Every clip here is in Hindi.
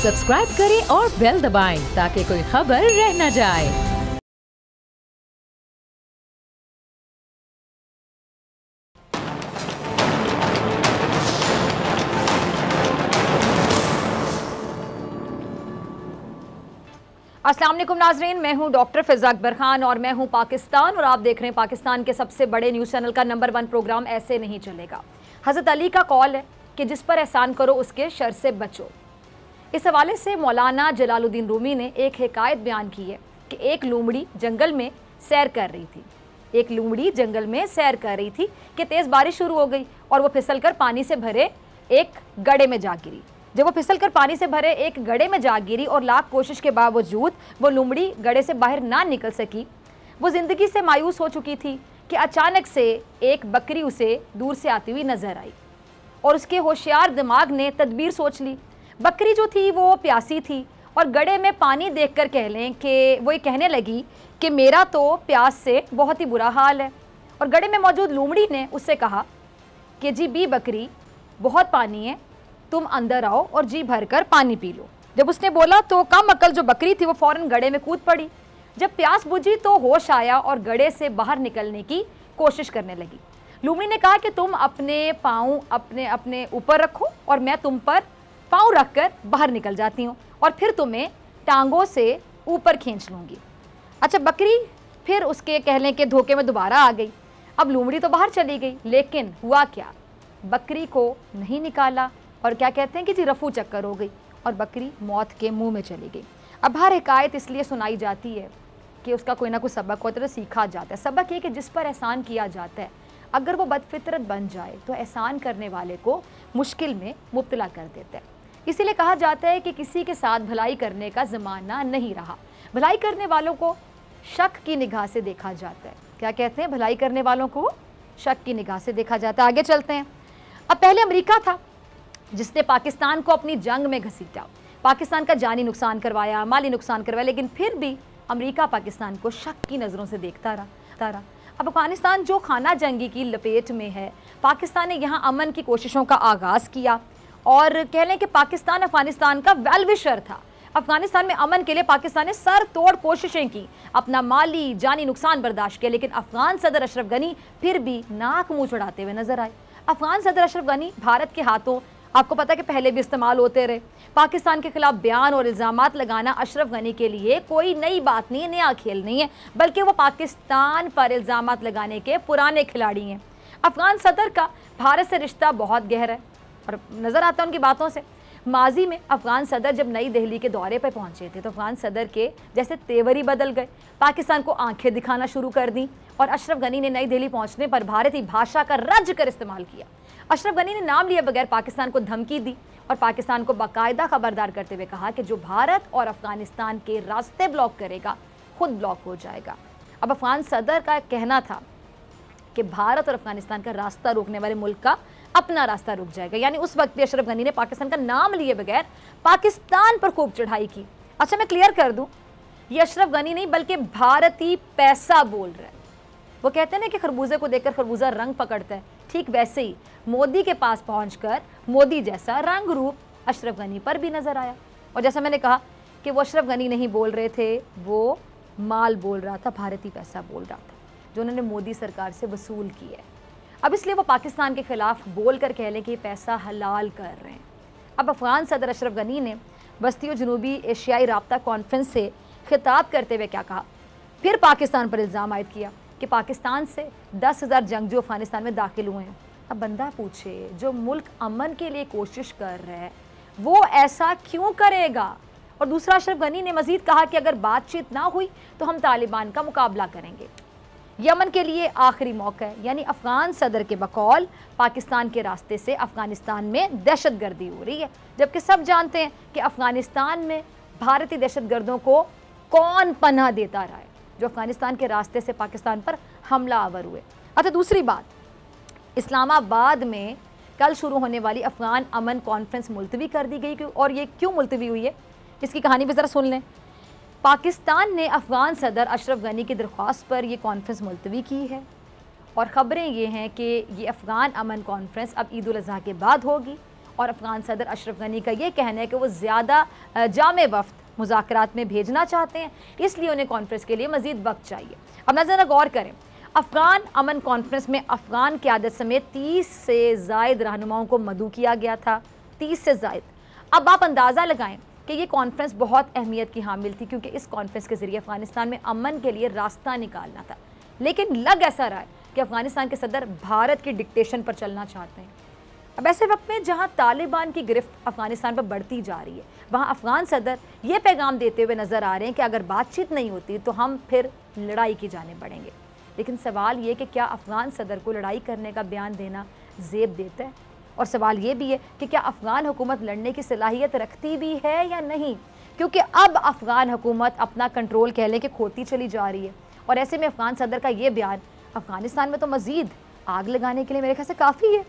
सब्सक्राइब करें और बेल दबाएं ताकि कोई खबर रह न जाए। अस्सलाम वालेकुम नाजरीन, मैं हूं डॉक्टर फिजा अकबर खान और मैं हूं पाकिस्तान और आप देख रहे हैं पाकिस्तान के सबसे बड़े न्यूज़ चैनल का नंबर 1 प्रोग्राम ऐसे नहीं चलेगा। हज़रत अली का कौल है कि जिस पर एहसान करो उसके शर से बचो। इस हवाले से मौलाना जलालुद्दीन रूमी ने एक हिकायत बयान की है कि एक लूमड़ी जंगल में सैर कर रही थी। एक लूमड़ी जंगल में सैर कर रही थी कि तेज़ बारिश शुरू हो गई और वो फिसल कर पानी से भरे एक गड्ढे में जा गिरी। जब वो फिसल कर पानी से भरे एक गड्ढे में जा गिरी और लाख कोशिश के बावजूद वो लूमड़ी गड्ढे से बाहर ना निकल सकी, वो ज़िंदगी से मायूस हो चुकी थी कि अचानक से एक बकरी उसे दूर से आती हुई नजर आई और उसके होशियार दिमाग ने तदबीर सोच ली। बकरी जो थी वो प्यासी थी और गड्ढे में पानी देखकर कह लें कि वो ये कहने लगी कि मेरा तो प्यास से बहुत ही बुरा हाल है। और गड्ढे में मौजूद लूमड़ी ने उससे कहा कि जी बी बकरी, बहुत पानी है, तुम अंदर आओ और जी भरकर पानी पी लो। जब उसने बोला तो कम अकल जो बकरी थी वो फौरन गड्ढे में कूद पड़ी। जब प्यास बुझी तो होश आया और गड्ढे से बाहर निकलने की कोशिश करने लगी। लूमड़ी ने कहा कि तुम अपने पाँव अपने ऊपर रखो और मैं तुम पर पाँव रखकर बाहर निकल जाती हूँ और फिर तुम्हें टांगों से ऊपर खींच लूँगी। अच्छा, बकरी फिर उसके कहने के धोखे में दोबारा आ गई। अब लूमड़ी तो बाहर चली गई, लेकिन हुआ क्या, बकरी को नहीं निकाला और क्या कहते हैं कि जी रफू चक्कर हो गई और बकरी मौत के मुंह में चली गई। अब हर हिकायत इसलिए सुनाई जाती है कि उसका कोई ना कोई सबक होता है, तो सीखा जाता है। सबक ये कि जिस पर एहसान किया जाता है अगर वो बदफितरत बन जाए तो एहसान करने वाले को मुश्किल में मुब्तला कर देता है। इसीलिए कहा जाता है कि किसी के साथ भलाई करने का ज़माना नहीं रहा। भलाई करने वालों को शक की निगाह से देखा जाता है। क्या कहते हैं, भलाई करने वालों को शक की निगाह से देखा जाता है। आगे चलते हैं। अब पहले अमेरिका था जिसने पाकिस्तान को अपनी जंग में घसीटा, पाकिस्तान का जानी नुकसान करवाया, माली नुकसान करवाया, लेकिन फिर भी अमेरिका पाकिस्तान को शक की नज़रों से देखता रहा। अब अफगानिस्तान जो खाना जंगी की लपेट में है, पाकिस्तान ने यहाँ अमन की कोशिशों का आगाज़ किया और कह लें कि पाकिस्तान अफगानिस्तान का वेल विशर था। अफगानिस्तान में अमन के लिए पाकिस्तान ने सर तोड़ कोशिशें की, अपना माली जानी नुकसान बर्दाश्त किया, लेकिन अफगान सदर अशरफ गनी फिर भी नाक मुँह चढ़ाते हुए नजर आए। अफगान सदर अशरफ गनी भारत के हाथों, आपको पता है कि पहले भी इस्तेमाल होते रहे, पाकिस्तान के खिलाफ बयान और इल्ज़ामात लगाना अशरफ गनी के लिए कोई नई बात नहीं है, नया खेल नहीं है, बल्कि वो पाकिस्तान पर इल्ज़ामात लगाने के पुराने खिलाड़ी हैं। अफगान सदर का भारत से रिश्ता बहुत गहरा है और नज़र आता है उनकी बातों से। माजी में अफगान सदर जब नई दिल्ली के दौरे पर पहुंचे थे तो अफगान सदर के जैसे तेवर ही बदल गए, पाकिस्तान को आंखें दिखाना शुरू कर दी और अशरफ गनी ने नई दिल्ली पहुंचने पर भारतीय भाषा का रज कर इस्तेमाल किया। अशरफ गनी ने नाम लिए बगैर पाकिस्तान को धमकी दी और पाकिस्तान को बाकायदा खबरदार करते हुए कहा कि जो भारत और अफगानिस्तान के रास्ते ब्लॉक करेगा खुद ब्लॉक हो जाएगा। अब अफगान सदर का कहना था कि भारत और अफगानिस्तान का रास्ता रोकने वाले मुल्क का अपना रास्ता रुक जाएगा। यानी उस वक्त भी अशरफ गनी ने पाकिस्तान का नाम लिए बगैर पाकिस्तान पर खूब चढ़ाई की। अच्छा, मैं क्लियर कर दूं, ये अशरफ गनी नहीं बल्कि भारतीय पैसा बोल रहा है। वो कहते हैं ना कि खरबूजे को देखकर खरबूजा रंग पकड़ता है, ठीक वैसे ही मोदी के पास पहुंचकर मोदी जैसा रंग रूप अशरफ गनी पर भी नजर आया। और जैसा मैंने कहा कि वो अशरफ गनी नहीं बोल रहे थे, वो माल बोल रहा था, भारतीय पैसा बोल रहा था जो उन्होंने मोदी सरकार से वसूल किया है। अब इसलिए वो पाकिस्तान के खिलाफ बोल कर कह लें कि पैसा हलाल कर रहे हैं। अब अफगान सदर अशरफ गनी ने वस्ती और जनूबी एशियाई राब्ता कॉन्फ्रेंस से खिताब करते हुए क्या कहा, फिर पाकिस्तान पर इल्ज़ाम आयद किया कि पाकिस्तान से 10,000 जंगजू अफगानिस्तान में दाखिल हुए हैं। अब बंदा पूछे, जो मुल्क अमन के लिए कोशिश कर रहा है वो ऐसा क्यों करेगा। और दूसरा, अशरफ गनी ने मजीद कहा कि अगर बातचीत ना हुई तो हम तालिबान का मुकाबला करेंगे। यमन के लिए आखिरी मौका है। यानी अफगान सदर के बकौल पाकिस्तान के रास्ते से अफगानिस्तान में दहशतगर्दी हो रही है, जबकि सब जानते हैं कि अफगानिस्तान में भारतीय दहशतगर्दों को कौन पनाह देता रहा है जो अफगानिस्तान के रास्ते से पाकिस्तान पर हमला आवर हुए। अच्छा, दूसरी बात, इस्लामाबाद में कल शुरू होने वाली अफगान अमन कॉन्फ्रेंस मुलतवी कर दी गई और ये क्यों मुलतवी हुई है, इसकी कहानी भी ज़रा सुन लें। पाकिस्तान ने अफगान सदर अशरफ गनी की दरख्वास्त पर यह कॉन्फ्रेंस मुलतवी की है और ख़बरें ये हैं कि ये अफ़गान अमन कॉन्फ्रेंस अब ईद उल अज़हा के बाद होगी और अफगान सदर अशरफ गनी का ये कहना है कि वो ज़्यादा जामे वफ्द मुज़ाकरात में भेजना चाहते हैं, इसलिए उन्हें कॉन्फ्रेंस के लिए मज़ीद वक्त चाहिए। अब नज़र गौर करें, अफगान अमन कॉन्फ्रेंस में अफगान क़यादत समेत 30 से ज़ायद रहनुमाओं को मदऊ किया गया था, 30 से ज़ायद। अब आप अंदाज़ा लगाएं कि ये कॉन्फ्रेंस बहुत अहमियत की हामिल थी, क्योंकि इस कॉन्फ्रेंस के ज़रिए अफगानिस्तान में अमन के लिए रास्ता निकालना था। लेकिन लग ऐसा रहा है कि अफगानिस्तान के सदर भारत की डिक्टेशन पर चलना चाहते हैं। अब ऐसे वक्त में जहां तालिबान की गिरफ्त अफगानिस्तान पर बढ़ती जा रही है, वहां अफगान सदर ये पैगाम देते हुए नज़र आ रहे हैं कि अगर बातचीत नहीं होती तो हम फिर लड़ाई की जाने बढ़ेंगे। लेकिन सवाल ये कि क्या अफगान सदर को लड़ाई करने का बयान देना ज़ेब देता है, और सवाल ये भी है कि क्या अफगान हुकूमत लड़ने की सलाहियत रखती भी है या नहीं, क्योंकि अब अफगान हुकूमत अपना कंट्रोल कह लें कि खोती चली जा रही है। और ऐसे में अफगान सदर का ये बयान अफगानिस्तान में तो मज़ीद आग लगाने के लिए मेरे ख्याल से काफ़ी है।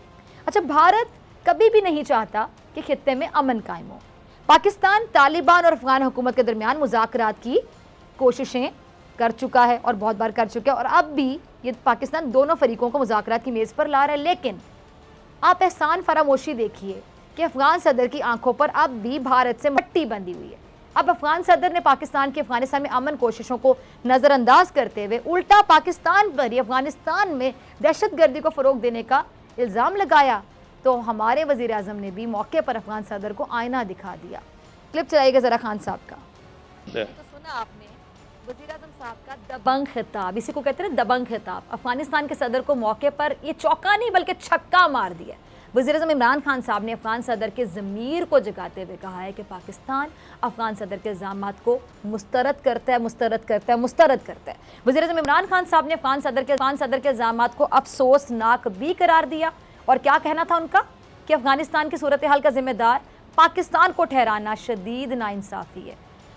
अच्छा, भारत कभी भी नहीं चाहता कि खित्ते में अमन कायम हो। पाकिस्तान तालिबान और अफगान हुकूमत के दरमियान मुज़ाकरात की कोशिशें कर चुका है और बहुत बार कर चुका है, और अब भी ये पाकिस्तान दोनों फरीकों को मुज़ाकरात की मेज़ पर ला रहा है। लेकिन आप एहसान फरामोशी देखिए कि अफगान सदर की आंखों पर अब भी भारत से मट्टी बंधी हुई है। अब अफगान सदर ने पाकिस्तान की अफगानिस्तान में अमन कोशिशों को नज़रअंदाज करते हुए उल्टा पाकिस्तान पर ही अफगानिस्तान में दहशतगर्दी को फ़रोग देने का इल्ज़ाम लगाया। तो हमारे वज़ीर आज़म ने भी मौके पर अफगान सदर को आईना दिखा दिया। क्लिप चलाइएगा ज़रा खान साहब का। तो सुना आपने वज़ीर आज़म साहब का दबंग खिताब, इसी को कहते हैं दबंग खिताब। अफगानिस्तान के सदर को मौके पर ये चौका नहीं बल्कि छक्का मार दिया। वज़ीर आज़म इमरान खान साहब ने अफगान सदर के ज़मीर को जगाते हुए कहा है कि पाकिस्तान अफगान सदर के इल्ज़ामात को मुस्तरद करता है। वज़ीर आज़म इमरान खान साहब ने अफगान सदर के इल्ज़ामात को अफसोसनाक भी करार दिया। और क्या कहना था उनका कि अफगानिस्तान की सूरत हाल का जिम्मेदार पाकिस्तान को ठहराना शदीद नाइंसाफ़ी है।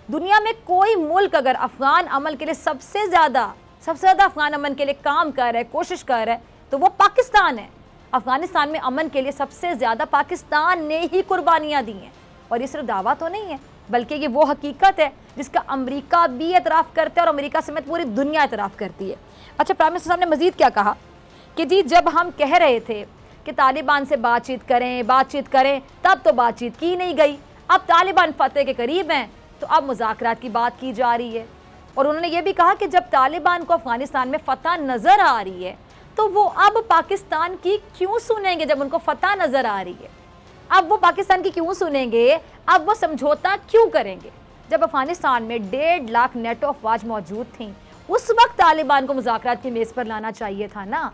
दुनिया में कोई मुल्क अगर अफगान अमन के लिए सबसे ज़्यादा अफगान अमन के लिए काम कर रहा है, कोशिश कर रहा है, तो वो पाकिस्तान है। अफगानिस्तान में अमन के लिए सबसे ज़्यादा पाकिस्तान ने ही कुर्बानियाँ दी हैं। और ये सिर्फ दावा तो नहीं है, बल्कि ये वो हकीकत है जिसका अमेरिका भी एतराफ़ करता है और अमेरिका समेत पूरी दुनिया एतराफ़ करती है। अच्छा, प्राइम मिनिस्टर साहब ने मज़ीद क्या कहा कि जी जब हम कह रहे थे कि तालिबान से बातचीत करें तब तो बातचीत की नहीं गई। अब तालिबान फतेह के करीब हैं तो अब मुज़ाकरात की बात की जा रही है। और उन्होंने ये भी कहा कि जब तालिबान को अफगानिस्तान में फतह नज़र आ रही है तो वो अब पाकिस्तान की क्यों सुनेंगे। जब उनको फतह नज़र आ रही है अब वो पाकिस्तान की क्यों सुनेंगे, अब वो समझौता क्यों करेंगे। जब अफगानिस्तान में 1.5 लाख नेटो अफवाज मौजूद थी उस वक्त तालिबान को मुज़ाकरात की मेज़ पर लाना चाहिए था ना।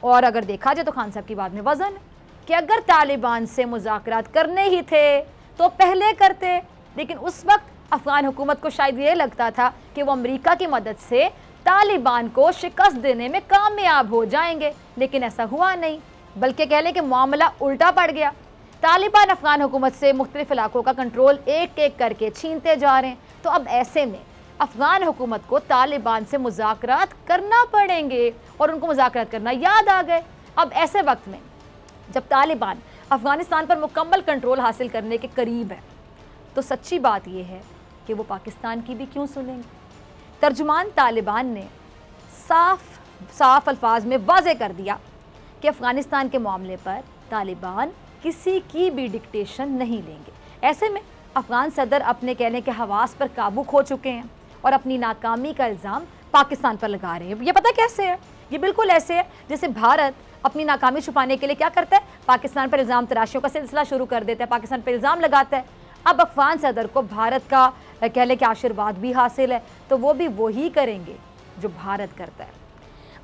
और अगर देखा जाए तो खान साहब की बात में वजन है कि अगर तालिबान से मुज़ाकरात करने ही थे तो पहले करते। लेकिन उस वक्त अफगान हुकूमत को शायद ये लगता था कि वो अमेरिका की मदद से तालिबान को शिकस्त देने में कामयाब हो जाएंगे, लेकिन ऐसा हुआ नहीं, बल्कि कह लें कि मामला उल्टा पड़ गया। तालिबान अफगान हुकूमत से मुख्तलिफ इलाकों का कंट्रोल एक एक करके छीनते जा रहे हैं। तो अब ऐसे में अफगान हुकूमत को तालिबान से मुज़ाकरात करना पड़ेंगे और उनको मुज़ाकरात करना याद आ गए। अब ऐसे वक्त में जब तालिबान अफगानिस्तान पर मुकम्मल कंट्रोल हासिल करने के करीब है तो सच्ची बात यह है कि वो पाकिस्तान की भी क्यों सुनेंगे। तर्जुमान तालिबान ने साफ अल्फाज में वाज़े कर दिया कि अफ़गानिस्तान के मामले पर तालिबान किसी की भी डिक्टेशन नहीं लेंगे। ऐसे में अफ़गान सदर अपने कहने के हवास पर काबू खो चुके हैं और अपनी नाकामी का इल्ज़ाम पाकिस्तान पर लगा रहे हैं। ये पता कैसे है, ये बिल्कुल ऐसे है जैसे भारत अपनी नाकामी छुपाने के लिए क्या करता है, पाकिस्तान पर इल्ज़ाम तराशियों का सिलसिला शुरू कर देता है, पाकिस्तान पर इल्ज़ाम लगाता है। अब अफ़गान सदर को भारत का कह लें कि आशीर्वाद भी हासिल है, तो वो भी वही करेंगे जो भारत करता है।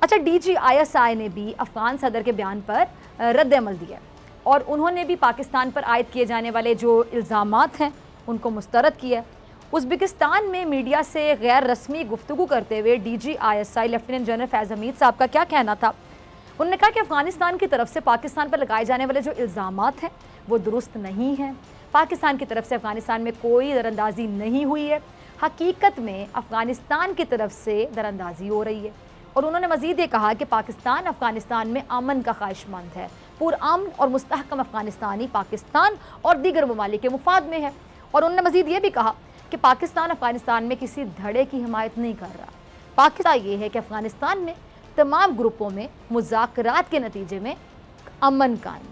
अच्छा, DGISI ने भी अफ़गान सदर के बयान पर रद्द अमल दिया और उन्होंने भी पाकिस्तान पर आयद किए जाने वाले जो इल्ज़ामात हैं उनको मुस्तरद किया। उज़्बेकिस्तान में मीडिया से गैर रस्मी गुफ्तगू करते हुए DGISI लेफ्टिनेंट जनरल फैज़ हमीद साहब का क्या कहना था। उन्होंने कहा कि अफ़गानिस्तान की तरफ से पाकिस्तान पर लगाए जाने वाले जो इल्ज़ामात हैं वो दुरुस्त नहीं हैं। पाकिस्तान की तरफ से अफ़गानिस्तान में कोई दरअंदाज़ी नहीं हुई है, हकीकत में अफ़गानिस्तान की तरफ से दरअंदाज़ी हो रही है। और उन्होंने मज़ीद ये कहा कि पाकिस्तान अफ़गानिस्तान में अमन का ख्वाहिशमंद है, पुरअमन और मुस्तहकम अफ़गानिस्तान ही पाकिस्तान और दीगर ममालिक के मुफाद में है। और उन्होंने मज़ीद ये भी कहा कि पाकिस्तान अफ़गानिस्तान में किसी धड़े की हिमायत नहीं कर रहा। पाकिस्तान ये है कि अफ़गानिस्तान में तमाम ग्रुपों में मुज़ाकरात के नतीजे में अमन कायम।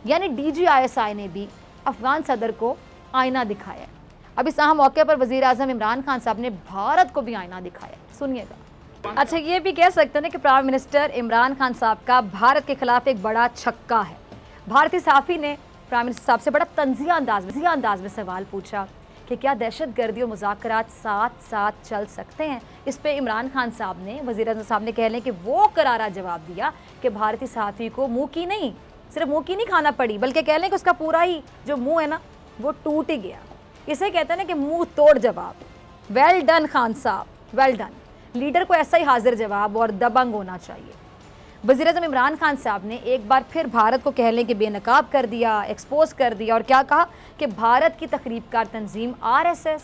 यानी DGISI ने भी अफगान सदर को आईना दिखाया है। अब इस अहम मौके पर वज़ीर आज़म इमरान खान साहब ने भारत को भी आईना दिखाया। सुनिएगा। अच्छा, ये भी कह सकते हैं कि प्राइम मिनिस्टर इमरान खान साहब का भारत के खिलाफ एक बड़ा छक्का है। भारतीय सहाफ़ी ने प्राइम मिनिस्टर साहब से बड़ा तंज़िया अंदाज में सवाल पूछा कि क्या दहशतगर्दी और मुज़ाकरात साथ साथ चल सकते हैं। इस पे इमरान खान साहब ने, वज़ीर आज़म साहब ने कह लें कि वो करारा जवाब दिया कि भारतीय सहाफ़ी को मुँह की नहीं, सिर्फ मुँह की नहीं खाना पड़ी, बल्कि कह लें कि उसका पूरा ही जो मुँह है ना वो टूट ही गया। इसे कहते हैं ना कि मुँह तोड़ जवाब। वेल डन खान साहब, वेल डन। लीडर को ऐसा ही हाजिर जवाब और दबंग होना चाहिए। वज़ीर आज़म इमरान खान साहब ने एक बार फिर भारत को कह लें कि बेनकाब कर दिया, एक्सपोज कर दिया, और क्या कहा कि भारत की तखरीबकार तंजीम RSS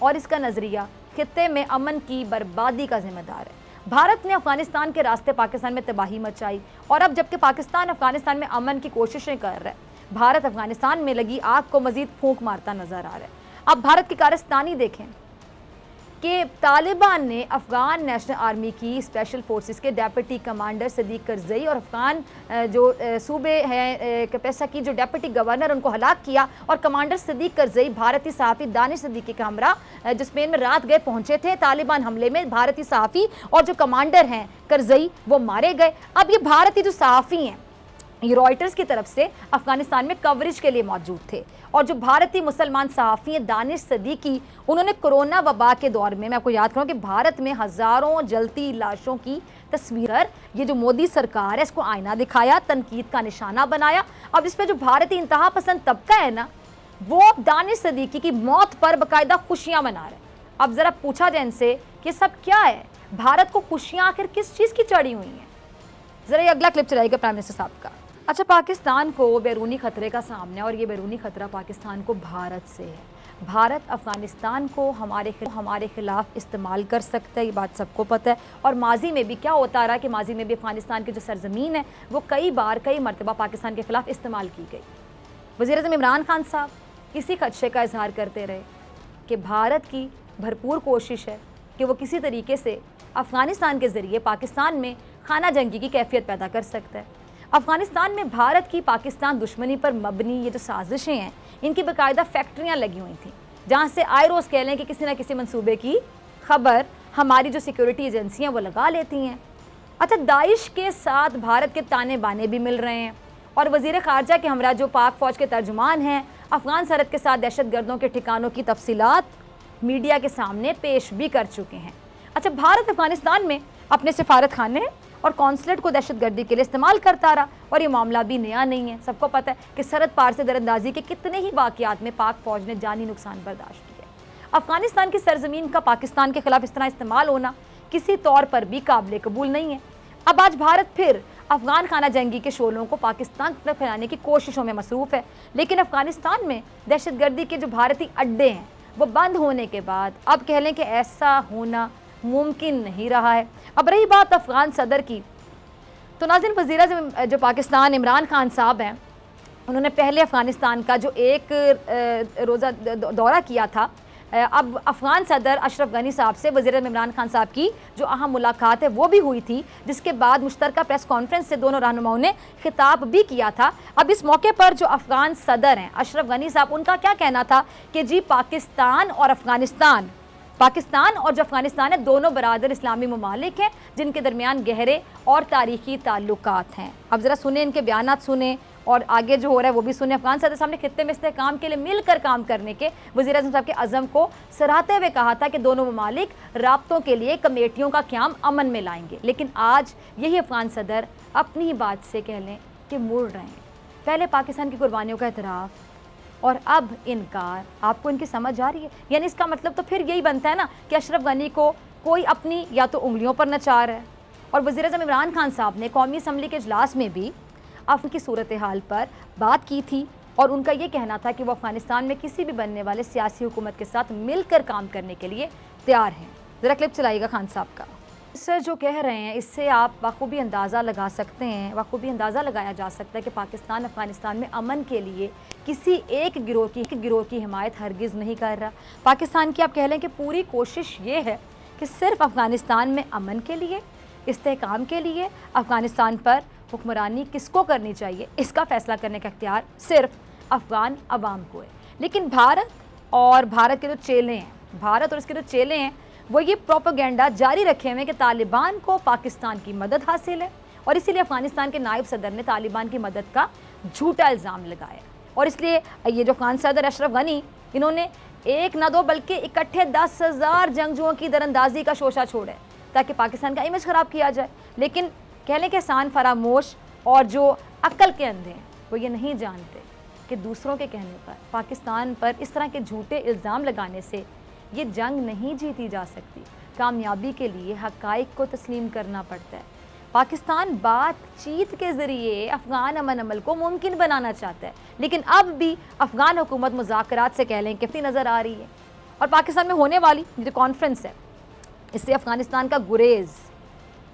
और इसका नज़रिया खित्ते में अमन की बर्बादी का जिम्मेदार है। भारत ने अफगानिस्तान के रास्ते पाकिस्तान में तबाही मचाई, और अब जबकि पाकिस्तान अफगानिस्तान में अमन की कोशिशें कर रहा है, भारत अफगानिस्तान में लगी आग को मजीद फूंक मारता नजर आ रहा है। अब भारत की कारस्तानी देखें कि तालिबान ने अफगान नेशनल आर्मी की स्पेशल फोर्सेस के डेप्यूटी कमांडर सदीक करजई और अफगान जो सूबे हैं कैपेसा की जो डेप्यूटी गवर्नर उनको हलाक किया, और कमांडर सदीक करजई भारतीय सहाफ़ी दानिश सदीकी का हमरा जो स्पेन में रात गए पहुंचे थे तालिबान हमले में, भारतीय सहाफ़ी और जो कमांडर हैं करजई वो मारे गए। अब ये भारतीय जो सहाफ़ी हैं ये रॉयटर्स की तरफ से अफगानिस्तान में कवरेज के लिए मौजूद थे, और जो भारतीय मुसलमान सहाफ़ी हैं दानिश सदीकी, उन्होंने कोरोना वबा के दौर में, मैं आपको याद करूँ कि भारत में हज़ारों जलती लाशों की तस्वीर, ये जो मोदी सरकार है इसको आईना दिखाया, तनकीद का निशाना बनाया। अब इस पर जो भारतीय इंतहा पसंद तबका है ना, वो दानिश सदीकी की मौत पर बाकायदा खुशियाँ मना रहे। अब ज़रा पूछा जाए इनसे कि सब क्या है, भारत को खुशियाँ आखिर किस चीज़ की चढ़ी हुई हैं। ज़रा ये अगला क्लिप चलाएगा प्राइम मिनिस्टर साहब का। अच्छा, पाकिस्तान को बैरूनी ख़तरे का सामना है, और ये बैरूनी ख़तरा पाकिस्तान को भारत से है। भारत अफ़गानिस्तान को हमारे खिलाफ इस्तेमाल कर सकता है, ये बात सबको पता है। और माजी में भी क्या होता रहा कि माजी में भी अफ़गानिस्तान की जो सरज़मीन है वो कई मरतबा पाकिस्तान के ख़िलाफ़ इस्तेमाल की गई। वज़ीर आज़म इमरान खान साहब इसी खदशे का इजहार करते रहे कि भारत की भरपूर कोशिश है कि वो किसी तरीके से अफ़गानिस्तान के ज़रिए पाकिस्तान में खाना जंगी की कैफियत पैदा कर सकता है। अफ़गानिस्तान में भारत की पाकिस्तान दुश्मनी पर मबनी ये जो साजिशें हैं, इनकी बाकायदा फैक्ट्रियाँ लगी हुई थी, जहाँ से आए रोज़ कह लें कि किसी न किसी मंसूबे की खबर हमारी जो सिक्योरिटी एजेंसियाँ वो लगा लेती हैं। अच्छा, दाइश के साथ भारत के ताने बाने भी मिल रहे हैं, और वज़ीर ख़ारजा के हमरा जो पाक फ़ौज के तर्जुमान हैं अफ़गान सरहद के साथ दहशत गर्दों के ठिकानों की तफसीलात मीडिया के सामने पेश भी कर चुके हैं। अच्छा, भारत अफ़गानिस्तान में अपने सफारत खाने और कौंसलेट को दहशतगर्दी के लिए इस्तेमाल करता रहा, और ये मामला भी नया नहीं है। सबको पता है कि सरहद पार से दरअंदाजी के कितने ही वाक़यात में पाक फ़ौज ने जानी नुकसान बर्दाश्त किया। अफ़गानिस्तान की सरजमीन का पाकिस्तान के खिलाफ इस तरह इस्तेमाल होना किसी तौर पर भी काबिल कबूल नहीं है। अब आज भारत फिर अफ़गान खाना जंगी के शोलों को पाकिस्तान तक फैलाने की कोशिशों में मसरूफ़ है, लेकिन अफ़गानिस्तान में दहशतगर्दी के जो भारतीय अड्डे हैं वो बंद होने के बाद अब कह लें कि ऐसा होना मुमकिन नहीं रहा है। अब रही बात अफ़गान सदर की, तो नाज़रीन वज़ीर आज़म जो पाकिस्तान इमरान खान साहब हैं, उन्होंने पहले अफ़गानिस्तान का जो एक रोज़ा दौरा किया था, अब अफ़गान सदर अशरफ गनी साहब से वज़ीर आज़म इमरान खान साहब की जो अहम मुलाकात है वो भी हुई थी, जिसके बाद मुश्तरका प्रेस कॉन्फ्रेंस से दोनों रहनुमाओं ने खिताब भी किया था। अब इस मौके पर जो अफ़गान सदर हैं अशरफ गनी साहब, उनका क्या कहना था कि जी पाकिस्तान और जो अफ़गानिस्तान है दोनों बरादर इस्लामी ममालिक हैं जिनके दरमियान गहरे और तारीख़ी ताल्लुकात हैं। अब ज़रा सुने इनके बयानात सुने और आगे जो हो रहा है वो भी सुने। अफ़गान सदर साहब ने खित्ते में इस्तेहकाम के लिए मिलकर काम करने के वज़ीर आज़म साहब के अज़म को सराहते हुए कहा था कि दोनों ममालिक राब्तों के लिए कमेटियों का क़याम अमन में लाएंगे। लेकिन आज यही अफ़गान सदर अपनी ही बात से कह लें कि मुड़ रहे हैं। पहले पाकिस्तान की कुर्बानियों का एतराफ़ और अब इनकार। आपको इनकी समझ आ रही है? यानी इसका मतलब तो फिर यही बनता है ना कि अशरफ गनी को कोई अपनी या तो उंगलियों पर नचा रहा है। और वज़ीर आज़म इमरान खान साहब ने कौमी असम्बली के इजलास में भी अफ़गान की सूरत हाल पर बात की थी, और उनका ये कहना था कि वो अफ़गानिस्तान में किसी भी बनने वाले सियासी हुकूमत के साथ मिलकर काम करने के लिए तैयार हैं। ज़रा क्लिप चलाइएगा खान साहब का। सर जो कह रहे हैं इससे आप बखूबी अंदाज़ा लगा सकते हैं, बखूबी अंदाज़ा लगाया जा सकता है कि पाकिस्तान अफ़गानिस्तान में अमन के लिए किसी एक गिरोह की हिमायत हरगिज़ नहीं कर रहा। पाकिस्तान की आप कह लें कि पूरी कोशिश ये है कि सिर्फ अफ़गानिस्तान में अमन के लिए इस्तेहकाम के लिए अफगानिस्तान पर हुक्मरानी किसको करनी चाहिए, इसका फैसला करने का इख्तियार सिर्फ अफगान अवाम को है। लेकिन भारत और इसके जो चेले हैं वो ये प्रोपेगेंडा जारी रखे हुए हैं कि तालिबान को पाकिस्तान की मदद हासिल है, और इसीलिए अफगानिस्तान के नायब सदर ने तालिबान की मदद का झूठा इल्ज़ाम लगाया। और इसलिए ये जो अफगान सदर अशरफ गनी, इन्होंने एक ना दो बल्कि इकट्ठे 10,000 जंगजुओं की दरअंदाजी का शोशा छोड़ा ताकि पाकिस्तान का इमेज ख़राब किया जाए। लेकिन कहने के एहसान फरामोश और जो अक्ल के अंधे हैं वो ये नहीं जानते कि दूसरों के कहने पर पाकिस्तान पर इस तरह के झूठे इल्ज़ाम लगाने से ये जंग नहीं जीती जा सकती। कामयाबी के लिए हक़ाइक़ को तस्लीम करना पड़ता है। पाकिस्तान बातचीत के ज़रिए अफ़गान अमन अमल को मुमकिन बनाना चाहता है, लेकिन अब भी अफ़गान हुकूमत मुज़ाकरात से कह लें कि नज़र आ रही है। और पाकिस्तान में होने वाली जो कॉन्फ्रेंस है इससे अफ़गानिस्तान का गुरेज़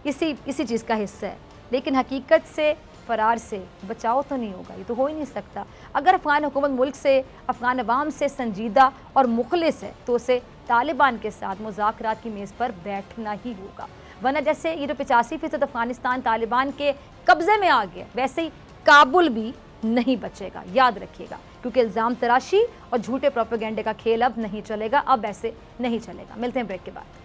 इसी चीज़ का हिस्सा है। लेकिन हकीकत से फ़रार से बचाव तो नहीं होगा, ये तो हो ही नहीं सकता। अगर अफ़गान हुकूमत मुल्क से, अफ़गान अवाम से संजीदा और मुखलिस है तो उसे तालिबान के साथ मुज़ाकरात की मेज़ पर बैठना ही होगा, वरना जैसे ये जो 85% अफ़गानिस्तान तालिबान के कब्ज़े में आ गया, वैसे ही काबुल भी नहीं बचेगा। याद रखिएगा, क्योंकि इल्ज़ाम तराशी और झूठे प्रोपेगेंडे का खेल अब नहीं चलेगा, अब ऐसे नहीं चलेगा। मिलते हैं ब्रेक के बाद।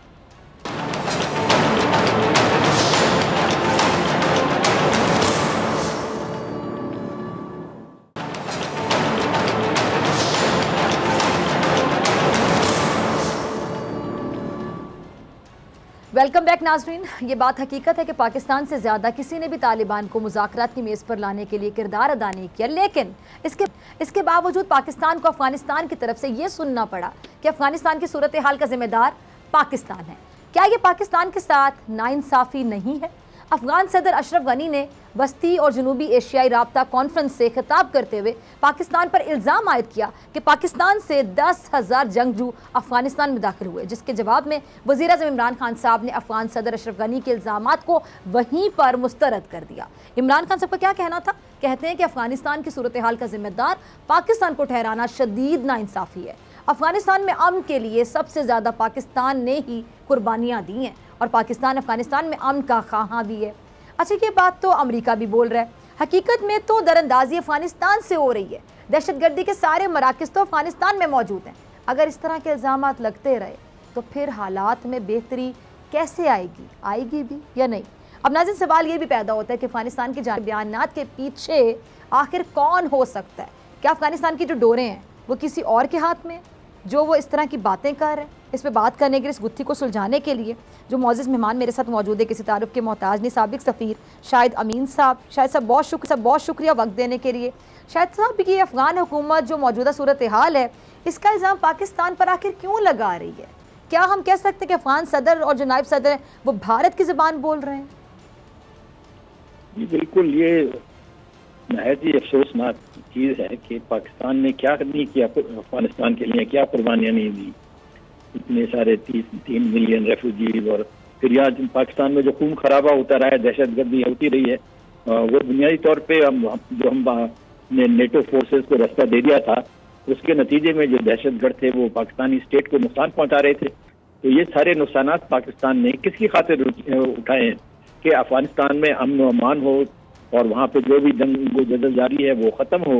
वेलकम बैक नाज़रीन। ये बात हकीकत है कि पाकिस्तान से ज़्यादा किसी ने भी तालिबान को मुज़ाकरात की मेज़ पर लाने के लिए किरदार अदा नहीं किया, लेकिन इसके बावजूद पाकिस्तान को अफ़गानिस्तान की तरफ से ये सुनना पड़ा कि अफ़गानिस्तान की सूरत हाल का ज़िम्मेदार पाकिस्तान है। क्या ये पाकिस्तान के साथ नाइंसाफ़ी नहीं है? अफ़गान सदर अशरफ गनी ने वस्ती और जनूबी एशियाई राब्ता कॉन्फ्रेंस से खिताब करते हुए पाकिस्तान पर इल्ज़ाम आयद किया कि पाकिस्तान से 10,000 जंगजू अफ़गानिस्तान में दाखिल हुए, जिसके जवाब में वज़ीर-ए-आज़म इमरान खान साहब ने अफ़गान सदर अशरफ गनी के इल्ज़ामात को वहीं पर मुस्तरद कर दिया। इमरान खान साहब का क्या कहना था? कहते हैं कि अफ़गानिस्तान की सूरत हाल का जिम्मेदार पाकिस्तान को ठहराना शदीद नाइंसाफ़ी है। अफ़गानिस्तान में अमन के लिए सबसे ज़्यादा पाकिस्तान ने ही कुर्बानियाँ दी हैं और पाकिस्तान अफ़गानिस्तान में अमन का ख़्वाहां भी है। अच्छा, ये बात तो अमेरिका भी बोल रहा है। हकीकत में तो दरअंदाजी अफ़गानिस्तान से हो रही है। दहशतगर्दी के सारे मराकज़ तो अफ़गानिस्तान में मौजूद हैं। अगर इस तरह के इल्ज़ामात लगते रहे तो फिर हालात में बेहतरी कैसे आएगी भी या नहीं? अब नाज़रीन, सवाल ये भी पैदा होता है कि अफ़गानिस्तान के बयानात के पीछे आखिर कौन हो सकता है? क्या अफ़गानिस्तान की जो डोरें हैं वो किसी और के हाथ में, जो वो इस तरह की बातें कर रहे हैं? इस पर बात करने के लिए, इस गुत्थी को सुलझाने के लिए जो मौजूद मेहमान मेरे साथ मौजूद है, किसी तारुफ के मोहताज नहीं, साबिक सफ़ीर शाहिद अमीन साहब। शाहिद साहब बहुत शुक्रिया वक्त देने के लिए। शाहिद साहब, ये अफ़गान हुकूमत जो मौजूदा सूरत हाल है, इसका इल्ज़ाम पाकिस्तान पर आखिर क्यों लगा रही है? क्या हम कह सकते हैं कि अफ़गान सदर और जो नायब सदर हैं वो भारत की ज़बान बोल रहे हैं? जी बिल्कुल, ये नहायत ही अफसोसनाक चीज़ है कि पाकिस्तान ने क्या नहीं किया, अफगानिस्तान के लिए क्या कुर्बानियाँ नहीं दी। इतने सारे 3 मिलियन रेफ्यूजी, और फिर यहाँ पाकिस्तान में जो खून खराबा होता रहा है, दहशतगर्दी होती रही है, वो बुनियादी तौर पे हमने नेटो फोर्सेस को रास्ता दे दिया था, उसके नतीजे में जो दहशतगर्द थे वो पाकिस्तानी स्टेट को नुकसान पहुँचा रहे थे। तो ये सारे नुकसान पाकिस्तान ने किसकी खातिर उठाए हैं कि अफगानिस्तान में अमन व अमान हो और वहाँ पे जो भी जंग जदल जारी है वो ख़त्म हो।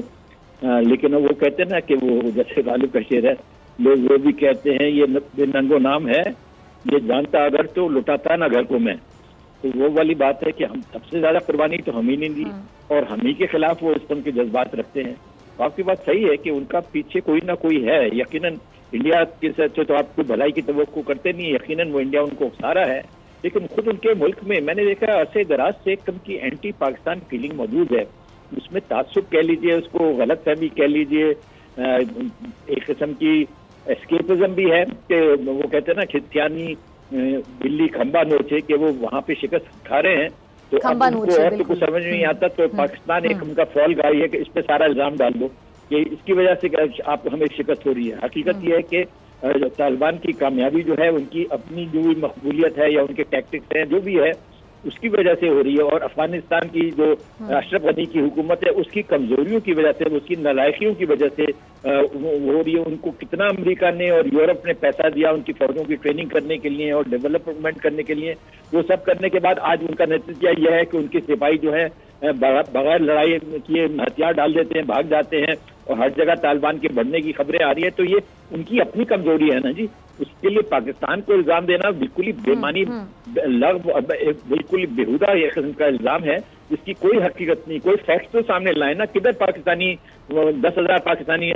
लेकिन वो कहते हैं ना कि वो जैसे गालिब का शेर है, लोग वो भी कहते हैं ये नंगो नाम है, ये जानता अगर तो लुटाता ना घर को मैं। तो वो वाली बात है कि हम सबसे ज़्यादा कुर्बानी तो हम ही नहीं दी और हम ही के खिलाफ वो इस तरह के जज्बात रखते हैं। आपकी बात सही है कि उनका पीछे कोई ना कोई है। यकीनन इंडिया के साथ तो आपको भलाई की तवक्को करते नहीं, यकीनन वो इंडिया उनको उकसारा है, लेकिन खुद उनके मुल्क में मैंने देखा अरसे दराज से कम की एंटी पाकिस्तान फीलिंग मौजूद है। उसमें तासुब कह लीजिए, उसको गलत फहमी कह लीजिए, एक किस्म की एस्केपिज्म भी है कि वो कहते हैं ना खिस्तियानी बिल्ली खंबा नोचे, कि वो वहाँ पे शिकस्त खा रहे हैं तो अब उनको और तो कुछ समझ नहीं आता, तो पाकिस्तान एक उनका फॉल गाई है कि इस पे सारा इल्जाम डाल दो कि इसकी वजह से आप हमें शिकस्त हो रही है। हकीकत यह है कि तालिबान की कामयाबी जो है, उनकी अपनी जो भी मकबूलियत है या उनके टैक्टिक्स हैं जो भी है, उसकी वजह से हो रही है, और अफगानिस्तान की जो अशरफ गनी की हुकूमत है उसकी कमजोरियों की वजह से, उसकी नालायकियों की वजह से हो रही है। उनको कितना अमेरिका ने और यूरोप ने पैसा दिया उनकी फौजों की ट्रेनिंग करने के लिए और डेवलपमेंट करने के लिए, वो सब करने के बाद आज उनका नतीजा यह है कि उनके सिपाही जो है बगैर लड़ाई किए हथियार डाल देते हैं, भाग जाते हैं, और हर जगह तालिबान के बढ़ने की खबरें आ रही है। तो ये उनकी अपनी कमजोरी है ना जी। उसके लिए पाकिस्तान को इल्जाम देना बिल्कुल ही बेमानी, बिल्कुल ही बेहुदा ये किस्म का इल्जाम है, जिसकी कोई हकीकत नहीं, कोई फैक्ट तो सामने लाए ना। किधर पाकिस्तानी 10,000 पाकिस्तानी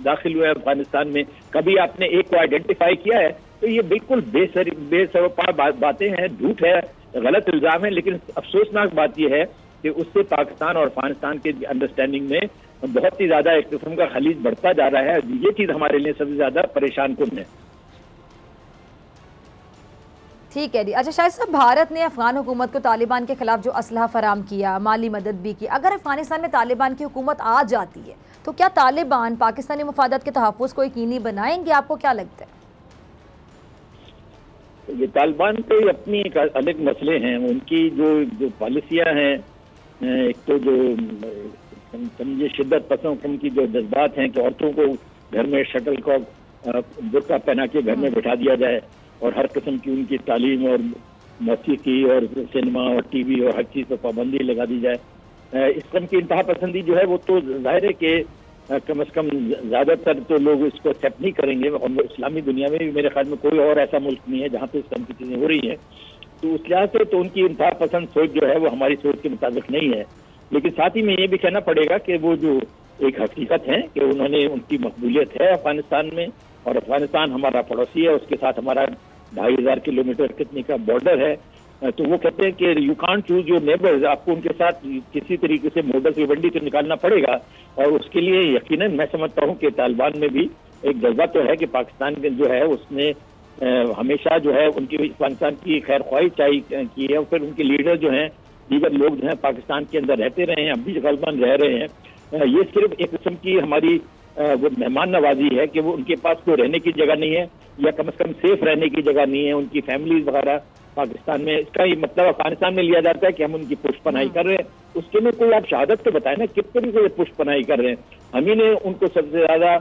दाखिल हुए अफगानिस्तान में, कभी आपने एक को आइडेंटिफाई किया है? तो ये बिल्कुल बेसरोपार बातें हैं, झूठ है, गलत इल्जाम है। लेकिन अफसोसनाक बात यह है कि उससे पाकिस्तान और अफगानिस्तान के अंडरस्टैंडिंग में बहुत ही ज्यादा एक किस्म का खलीज बढ़ता जा रहा है। ये चीज हमारे लिए सबसे ज्यादा परेशान कुन है। ठीक है जी। अच्छा शायद साहब, भारत ने अफगान हुकूमत को तालिबान के खिलाफ जो असलहा फराम किया, माली मदद भी की, अगर अफगानिस्तान में तालिबान की हुकूमत आ जाती है तो क्या तालिबान पाकिस्तानी मफादात के तहफ़्फ़ुज़ को यकीनी बनाएंगे? आपको क्या लगता है? ये तालिबान के अपनी एक अलग मसले हैं, उनकी जो पॉलिसियां हैं, एक तो जो समझिए शिद्दत पसंद की जो जज्बात हैं कि औरतों को घर में शटल को बुर्का पहना के घर में बिठा दिया जाए, और हर किस्म की उनकी तालीम और मौसीकी और सिनेमा और टीवी और हर चीज़ पर पाबंदी लगा दी जाए। इस किस्म की इंतहा पसंदी जो है वो तो जाहिर है कि कम से कम ज़्यादातर तो लोग इसको एक्सेप्ट नहीं करेंगे, और इस्लामी दुनिया में भी मेरे ख्याल में कोई और ऐसा मुल्क नहीं है जहाँ पे इस तरह की चीज़ें हो रही हैं। तो उस लिहाज से तो उनकी इंतहा पसंद सोच जो है वो हमारी सोच के मुताबिक नहीं है। लेकिन साथ ही में ये भी कहना पड़ेगा कि वो जो एक हकीकत है कि उन्होंने उनकी मकबूलियत है अफगानिस्तान में, और अफगानिस्तान हमारा पड़ोसी है, उसके साथ हमारा 2,500 किलोमीटर कितने का बॉर्डर है। तो वो कहते हैं कि you can't choose your neighbours, आपको उनके साथ किसी तरीके से मोडस विवेंडी तो निकालना पड़ेगा। और उसके लिए यकीनन मैं समझता हूँ कि तालिबान में भी एक जज्बा तो है कि पाकिस्तान जो है उसने हमेशा जो है उनकी पाकिस्तान की खैर ख्वाही की है, और फिर उनके लीडर जो हैं, दीगर लोग जो हैं पाकिस्तान के अंदर रहते रहे हैं, अब भी गलबन रह रहे हैं। ये सिर्फ एक किस्म की हमारी वो मेहमान नवाजी है कि वो उनके पास कोई रहने की जगह नहीं है, या कम से कम सेफ रहने की जगह नहीं है, उनकी फैमिलीज वगैरह पाकिस्तान में। इसका ये मतलब अफगानिस्तान में लिया जाता है कि हम उनकी पुष्पनाई कर रहे हैं। उसके लिए कोई आप शहादत तो बताए ना, किस तरीके से पुष्पनाई कर रहे हैं। हम ही ने उनको सबसे ज्यादा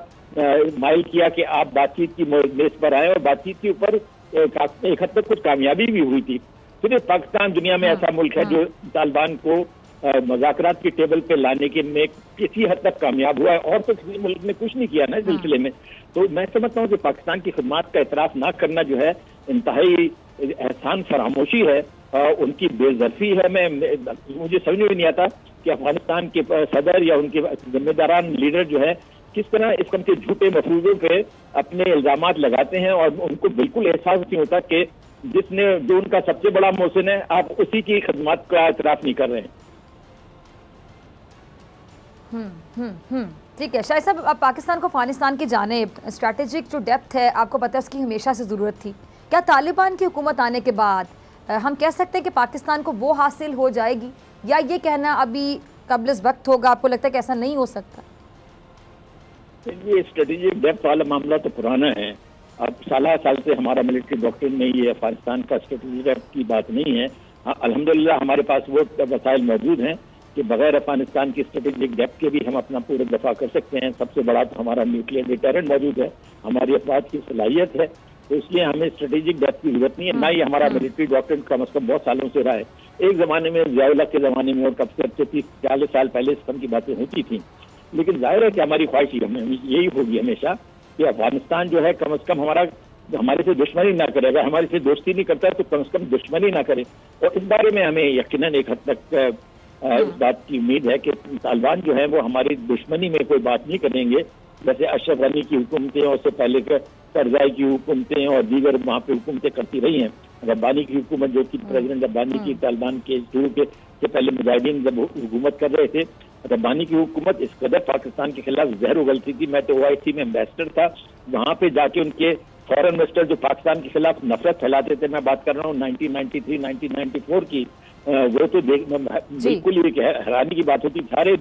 माइल किया कि आप बातचीत की बेस पर आए, और बातचीत के ऊपर एक हद तक कुछ कामयाबी भी हुई थी। सिर्फ पाकिस्तान दुनिया में ऐसा मुल्क है जो तालिबान को मुज़ाकरात की टेबल पे लाने के में किसी हद तक कामयाब हुआ है, और तो किसी मुल्क ने कुछ नहीं किया ना इस सिलसिले में। तो मैं समझता हूँ कि पाकिस्तान की खिदमत का एतराफ़ ना करना जो है इंतहाई एहसान फरामोशी है, उनकी बेज़र्फी है। मुझे समझ में नहीं आता कि अफगानिस्तान के सदर या उनके जिम्मेदारान लीडर जो है किस तरह इस कम के झूठे मफरूजों पे अपने इल्जामात लगाते हैं, और उनको बिल्कुल एहसास नहीं होता कि जो उनका सबसे बड़ा मोहसिन है, आप उसी की खिदमत का एतराफ़ नहीं कर रहे हैं। ठीक है शायद साहब, अब पाकिस्तान को अफगानिस्तान की जानिब स्ट्रैटेजिक जो डेप्थ है, आपको पता है उसकी हमेशा से ज़रूरत थी। क्या तालिबान की हुकूमत आने के बाद हम कह सकते हैं कि पाकिस्तान को वो हासिल हो जाएगी, या ये कहना अभी कब्ल वक्त होगा? आपको लगता है कि ऐसा नहीं हो सकता? ये स्ट्रेटेजिक डेप्थ वाला मामला तो पुराना है। अब साल से हमारा मिलिट्री डॉक्ट्रिन में ये अफगानिस्तान का स्ट्रेटेजिक डेप्थ की बात नहीं है। अल्हम्दुलिल्लाह हमारे पास वो वसाइल मौजूद हैं कि बगैर अफगानिस्तान की स्ट्रेटेजिक डेप्थ के भी हम अपना पूरा दफा कर सकते हैं। सबसे बड़ा तो हमारा न्यूक्लियर डिटरेंट मौजूद है, हमारी अफवाज की सलाहियत है, तो इसलिए हमें स्ट्रेटेजिक डेप्थ की जरूरत नहीं है। ना ही हमारा मिलिट्री डॉक्ट्रिन कम से कम बहुत सालों से रहा है। एक जमाने में ज़िया-उल-हक के जमाने में और कब से 30-40 साल पहले इस तरह की बातें होती थी। लेकिन जाहिर है कि हमारी ख्वाहिश यही होगी हमेशा कि अफगानिस्तान जो है कम से कम हमारे से दुश्मनी ना करे। अगर हमारे से दोस्ती नहीं करता है तो कम से कम दुश्मनी ना करे। और इस बारे में हमें यकीनन एक हद तक इस बात की उम्मीद है कि तालिबान जो है वो हमारी दुश्मनी में कोई बात नहीं करेंगे। जैसे अशरफ गनी की हुकूमतें और उससे पहले करजाई की हुकूमतें और दीगर वहाँ पे हुकूमतें करती रही हैं। रब्बानी की हुकूमत जो कि प्रेसिडेंट रब्बानी की तालिबान के शुरू से पहले मुजाहिदीन जब हुकूमत कर रहे थे, रब्बानी की हुकूमत इस कदर पाकिस्तान के खिलाफ जहर उगलती थी। मैं तो OIC में एम्बेसडर था, वहाँ पे जाके उनके फॉरेन मिनिस्टर जो पाकिस्तान के खिलाफ नफरत फैलाते थे, मैं बात कर रहा हूँ 1993, 1994 की, वो तो बिल्कुल ही हैरानी की बात होती। सारे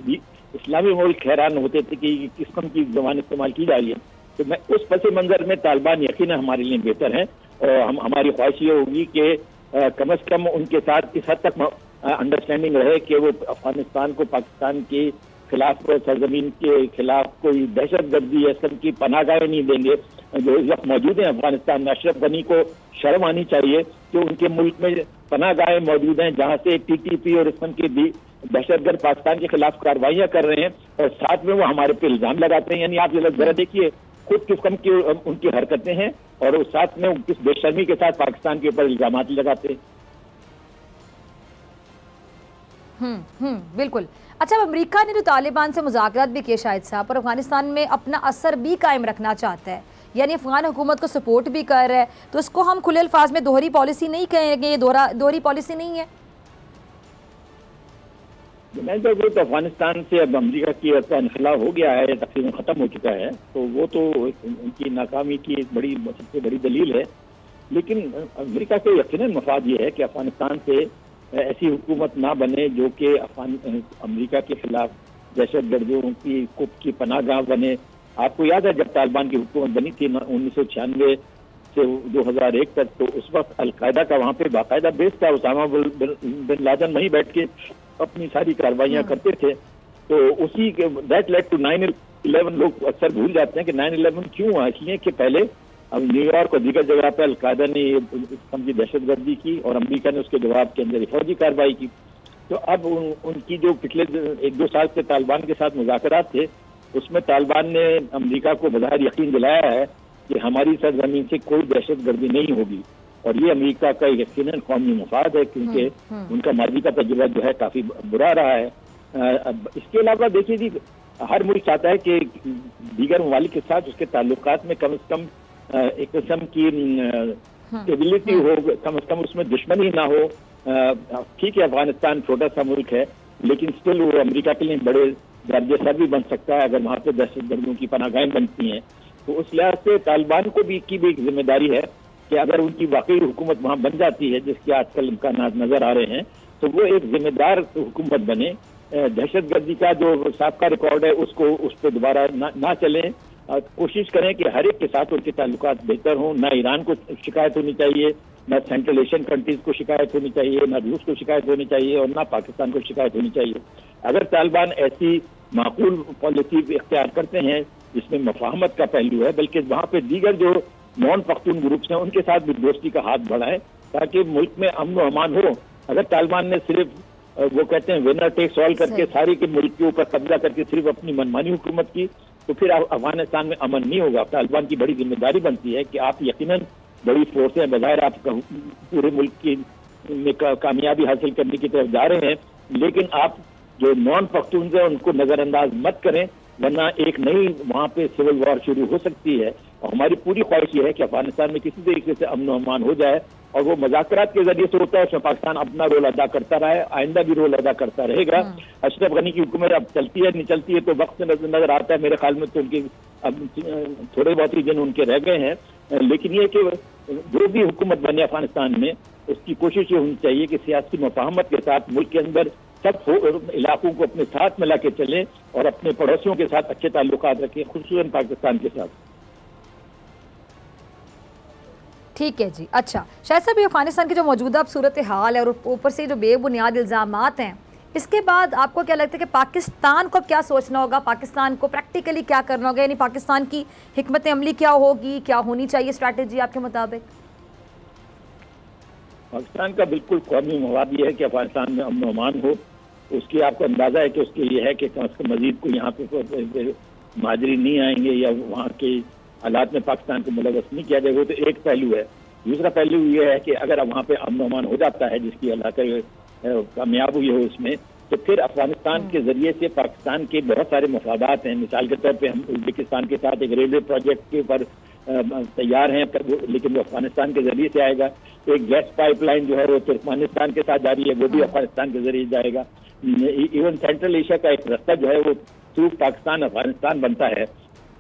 इस्लामी मुल्क हैरान होते थे कि किस किस्म की जबान इस्तेमाल की जा रही है। तो मैं उस पस मंजर में तालिबान यकीन हमारे लिए बेहतर है, और हमारी ख्वाहिश ये होगी कि कम से कम उनके साथ इस हद तक अंडरस्टैंडिंग रहे कि वो अफगानिस्तान को पाकिस्तान के खिलाफ सरजमीन के खिलाफ कोई दहशतगर्दी या इसम की पनाहगाहें नहीं देंगे जो इस वक्त मौजूद हैं अफगानिस्तान में। अशरफ गनी को शर्म आनी चाहिए कि उनके मुल्क में पनाहगाहें मौजूद हैं जहां से टीटीपी और इसम के दहशतगर्द पाकिस्तान के खिलाफ कार्रवाइयां कर रहे हैं और साथ में वो हमारे पे इल्जाम लगाते हैं। यानी आप जरा देखिए खुद किस किस्म की उनकी हरकतें हैं और उस साथ में किस बेशर्मी के साथ पाकिस्तान के ऊपर इल्जाम लगाते हैं। बिल्कुल। अच्छा, अब अमेरिका ने जो तालिबान से मुज़ाकरात भी किए शाहिद साहब, और अफगानिस्तान में अपना असर भी कायम रखना चाहता है, यानी अफगान हुकूमत को सपोर्ट भी कर रहा है, तो इसको हम खुले अल्फाज में दोहरी पॉलिसी नहीं कहेंगे, ये दोहरी पॉलिसी नहीं है? मैं तो अफगानिस्तान से अब अमेरिका की इनखला हो गया है, तकरीबन खत्म हो चुका है, तो वो तो उनकी नाकामी की एक सबसे बड़ी दलील है। लेकिन अमेरिका को यकीनन मफाद ये है कि अफगानिस्तान से ऐसी हुकूमत ना बने जो कि अमेरिका के खिलाफ दहशतगर्दियों की पनाहगाह बने। आपको याद है जब तालिबान की हुकूमत बनी थी 1996 से 2001 तक, तो उस वक्त अलकायदा का वहाँ पे बाकायदा बेस था। उसामा बिन लादेन वहीं बैठ के अपनी सारी कार्रवाइयाँ करते थे। तो उसी के दैट लेड टू 9/11। लोग अक्सर भूल जाते हैं कि 9/11 क्यों हुआ, इसलिए कि पहले अब न्यूयॉर्क और दीगर जगह पर अलकायदा ने समझी दहशतगर्दी की और अमेरिका ने उसके जवाब के अंदर फौजी कार्रवाई की। तो अब उनकी जो पिछले 1-2 साल से तालिबान के साथ मुज़ाकरात थे, उसमें तालिबान ने अमेरिका को बज़ाहिर यकीन दिलाया है कि हमारी सरजमीन से कोई दहशतगर्दी नहीं होगी, और ये अमेरिका का यकीनन कौमी मफाद है, क्योंकि उनका माजी का तजुर्बा जो है काफी बुरा रहा है। इसके अलावा देखिए जी, हर मुल्क चाहता है कि दीगर ममालिक के साथ उसके ताल्लुकात में कम से कम एक किस्म की स्टेबिलिटी हो, कम से कम उसमें दुश्मनी ना हो। ठीक है, अफगानिस्तान छोटा सा मुल्क है, लेकिन स्टिल वो अमेरिका के लिए बड़े दर्जे सर भी बन सकता है अगर वहाँ पे दहशतगर्दियों की पनाहगाहें बनती हैं। तो उस लिहाज से तालिबान को भी एक जिम्मेदारी है कि अगर उनकी वाकई हुकूमत वहाँ बन जाती है, जिसके आजकल इम्कानात नजर आ रहे हैं, तो वो एक जिम्मेदार हुकूमत बने। दहशतगर्दी का जो साबका रिकॉर्ड है उसको उस पर दोबारा ना चलें। कोशिश करें कि हर एक के साथ उनके ताल्लुकात बेहतर हों। ना ईरान को शिकायत होनी चाहिए, ना सेंट्रल एशियन कंट्रीज को शिकायत होनी चाहिए, ना रूस को शिकायत होनी चाहिए, और ना पाकिस्तान को शिकायत होनी चाहिए। अगर तालिबान ऐसी माकूल पॉलिसी इख्तियार करते हैं जिसमें मफाहमत का पहलू है, बल्कि वहाँ पे दीगर जो नॉन पख्तून ग्रुप्स हैं उनके साथ भी दोस्ती का हाथ बढ़ाएं ताकि मुल्क में अमन व अमान हो। अगर तालिबान ने सिर्फ वो कहते हैं विनर टेक्स ऑल करके सारी के मुल्क के ऊपर कब्जा करके सिर्फ अपनी मनमानी हुकूमत की, तो फिर अफगानिस्तान में अमन नहीं होगा। तालिबान की बड़ी जिम्मेदारी बनती है कि आप यकीनन बड़ी फोर्सें बजाय आप पूरे मुल्क की में कामयाबी हासिल करने की तरफ जा रहे हैं, लेकिन आप जो नॉन पख्तून हैं उनको नजरअंदाज मत करें, वरना एक नई वहाँ पे सिविल वॉर शुरू हो सकती है। और हमारी पूरी ख्वाहिश ये है कि अफगानिस्तान में किसी तरीके से अमन अमान हो जाए, और वो मुज़ाकरात के जरिए से होता है, उसमें पाकिस्तान अपना रोल अदा करता रहा है, आइंदा भी रोल अदा करता रहेगा। अशरफ गनी की हुकूमत अब चलती है नहीं चलती है तो वक्त नजर आता है। मेरे ख्याल में तो उनके अब थोड़े बहुत ही दिन उनके रह गए हैं, लेकिन ये कि जो भी हुकूमत बने अफगानिस्तान में, उसकी कोशिश ये होनी चाहिए कि सियासी मुफाहमत के साथ मुल्क के अंदर सब इलाकों को अपने साथ मिला के चलें और अपने पड़ोसियों के साथ अच्छे ताल्लुकात रखें, खुसूसन पाकिस्तान के साथ। ठीक है जी। अच्छा शायद साहब, अफगानिस्तान की जो मौजूदा सूरत हाल है और ऊपर से जो बेबुनियाद इल्ज़ामात हैं, इसके बाद आपको क्या लगता है कि पाकिस्तान को क्या सोचना होगा, पाकिस्तान को प्रैक्टिकली क्या करना होगा, यानी पाकिस्तान की हिकमत अमली क्या होगी, क्या होनी चाहिए स्ट्रैटेजी आपके मुताबिक? पाकिस्तान का बिल्कुल कौमी मवाद ये है कि अफगानिस्तान में अमन अमान हो। उसकी आपको अंदाजा है कि उसके लिए है कि कम से कम मजीद को यहाँ पे महाजरी नहीं आएंगे या वहाँ के हालात में पाकिस्तान को मुलव्वस नहीं किया जाएगा। तो एक पहलू है। दूसरा पहलू ये है कि अगर वहाँ पे अमन अमान हो जाता है, जिसकी अल्लाह कामयाब हुई हो इसमें, तो फिर अफगानिस्तान के जरिए से पाकिस्तान के बहुत सारे मफादात हैं। मिसाल के तौर पे हम उज्बेकिस्तान के साथ एक रेलवे प्रोजेक्ट के ऊपर तैयार हैं, लेकिन वो अफगानिस्तान के जरिए से आएगा। एक गैस पाइपलाइन जो है वो तुर्कमेनिस्तान के साथ जारी है, वो भी अफगानिस्तान के जरिए जाएगा। इवन सेंट्रल एशिया का एक रास्ता जो है वो थ्रू पाकिस्तान अफगानिस्तान बनता है।